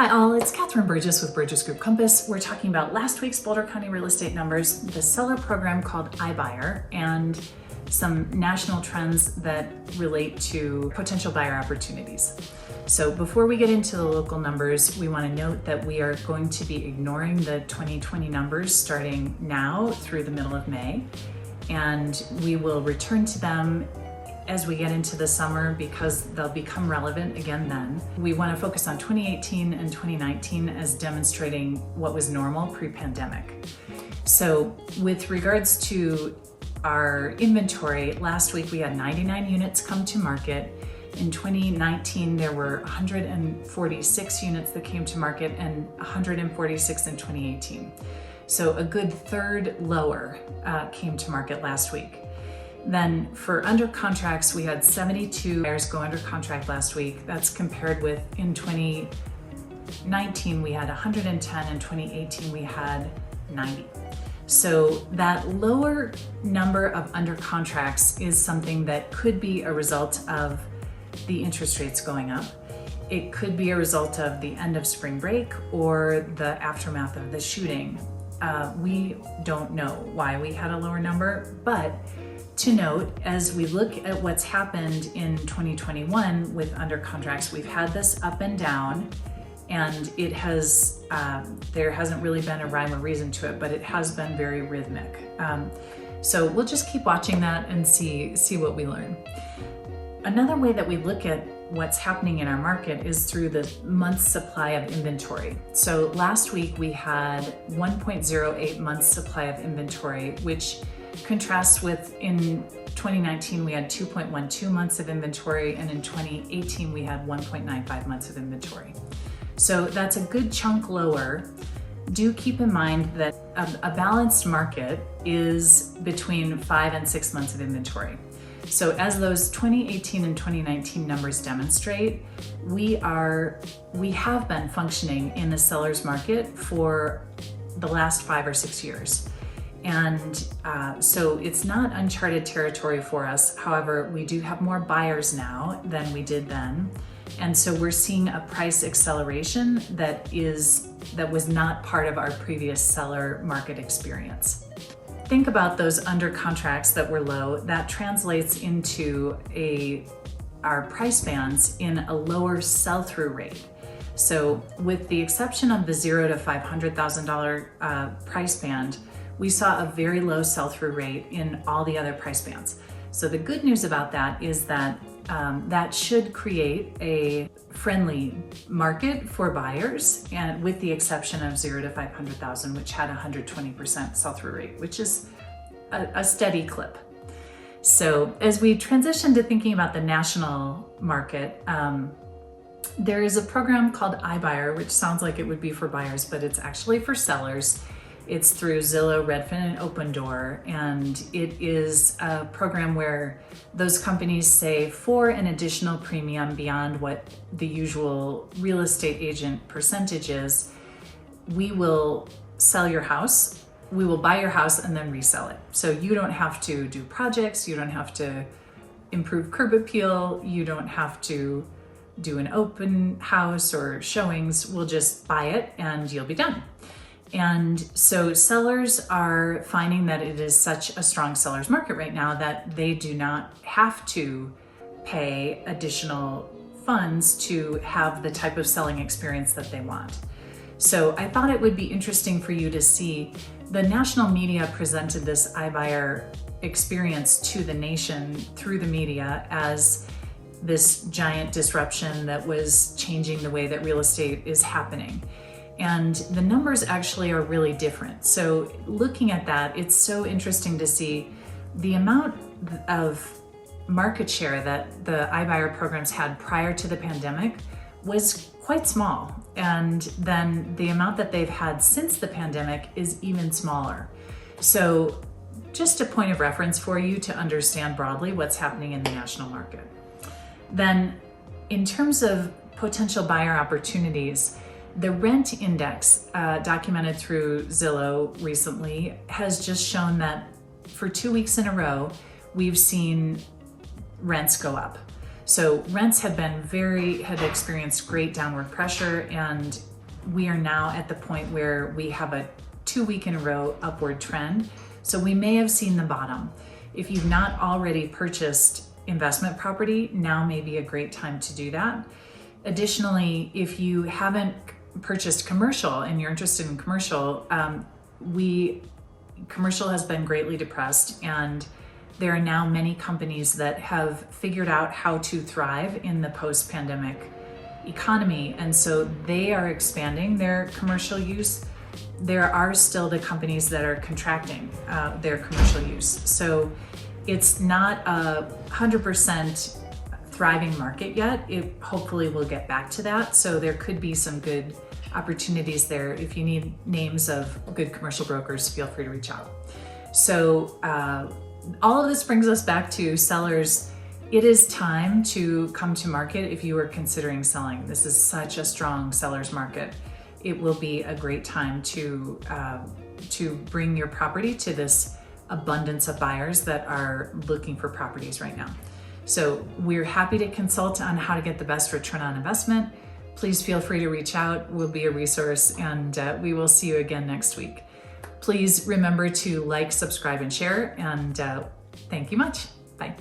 Hi all, it's Catherine Burgess with Burgess Group Compass. We're talking about last week's Boulder County real estate numbers, the seller program called iBuyer, and some national trends that relate to potential buyer opportunities. So before we get into the local numbers, we want to note that we are going to be ignoring the 2020 numbers starting now through the middle of May, and we will return to them as we get into the summer because they'll become relevant again then. We want to focus on 2018 and 2019 as demonstrating what was normal pre-pandemic. So with regards to our inventory, last week we had 99 units come to market. In 2019, there were 146 units that came to market and 146 in 2018. So a good third lower came to market last week. Then for under contracts, we had 72 buyers go under contract last week. That's compared with in 2019, we had 110, in 2018, we had 90. So that lower number of under contracts is something that could be a result of the interest rates going up. It could be a result of the end of spring break or the aftermath of the shooting. We don't know why we had a lower number, but to note, as we look at what's happened in 2021 with under contracts, we've had this up and down, and it has, there hasn't really been a rhyme or reason to it, but it has been very rhythmic. So we'll just keep watching that and see what we learn. Another way that we look at what's happening in our market is through the month's supply of inventory. So last week we had 1.08 months supply of inventory, which contrasts with in 2019 we had 2.12 months of inventory, and in 2018 we had 1.95 months of inventory. So that's a good chunk lower. Do keep in mind that a balanced market is between 5 and 6 months of inventory. So as those 2018 and 2019 numbers demonstrate, we have been functioning in the seller's market for the last 5 or 6 years. And so it's not uncharted territory for us. However, we do have more buyers now than we did then. And so we're seeing a price acceleration that was not part of our previous seller market experience. Think about those under contracts that were low. That translates into our price bands in a lower sell-through rate. So with the exception of the $0 to $500,000 price band, we saw a very low sell-through rate in all the other price bands. So the good news about that is that that should create a friendly market for buyers, and with the exception of $0 to $500,000, which had 120% sell-through rate, which is a steady clip. So as we transition to thinking about the national market, there is a program called iBuyer, which sounds like it would be for buyers, but it's actually for sellers. It's through Zillow, Redfin, and Opendoor, and it is a program where those companies say for an additional premium beyond what the usual real estate agent percentage is, we will sell your house, we will buy your house and then resell it. So you don't have to do projects, you don't have to improve curb appeal, you don't have to do an open house or showings, we'll just buy it and you'll be done. And so sellers are finding that it is such a strong seller's market right now that they do not have to pay additional funds to have the type of selling experience that they want. So I thought it would be interesting for you to see the national media presented this iBuyer experience to the nation through the media as this giant disruption that was changing the way that real estate is happening. And the numbers actually are really different. So looking at that, it's so interesting to see the amount of market share that the iBuyer programs had prior to the pandemic was quite small. And then the amount that they've had since the pandemic is even smaller. So just a point of reference for you to understand broadly what's happening in the national market. Then in terms of potential buyer opportunities, the rent index documented through Zillow recently has just shown that for 2 weeks in a row, we've seen rents go up. So rents had experienced great downward pressure, and we are now at the point where we have a 2-week in a row upward trend. So we may have seen the bottom. If you've not already purchased investment property, now may be a great time to do that. Additionally, if you haven't purchased commercial and you're interested in commercial, commercial has been greatly depressed, and there are now many companies that have figured out how to thrive in the post-pandemic economy, and so they are expanding their commercial use. There are still the companies that are contracting their commercial use. So it's not a 100% thriving market yet. It hopefully will get back to that. So there could be some good opportunities there. If you need names of good commercial brokers, feel free to reach out. So all of this brings us back to sellers. It is time to come to market if you are considering selling. This is such a strong seller's market. It will be a great time to bring your property to this abundance of buyers that are looking for properties right now. So we're happy to consult on how to get the best return on investment. Please feel free to reach out. We'll be a resource, and we will see you again next week. Please remember to like, subscribe, and share, and thank you much. Bye.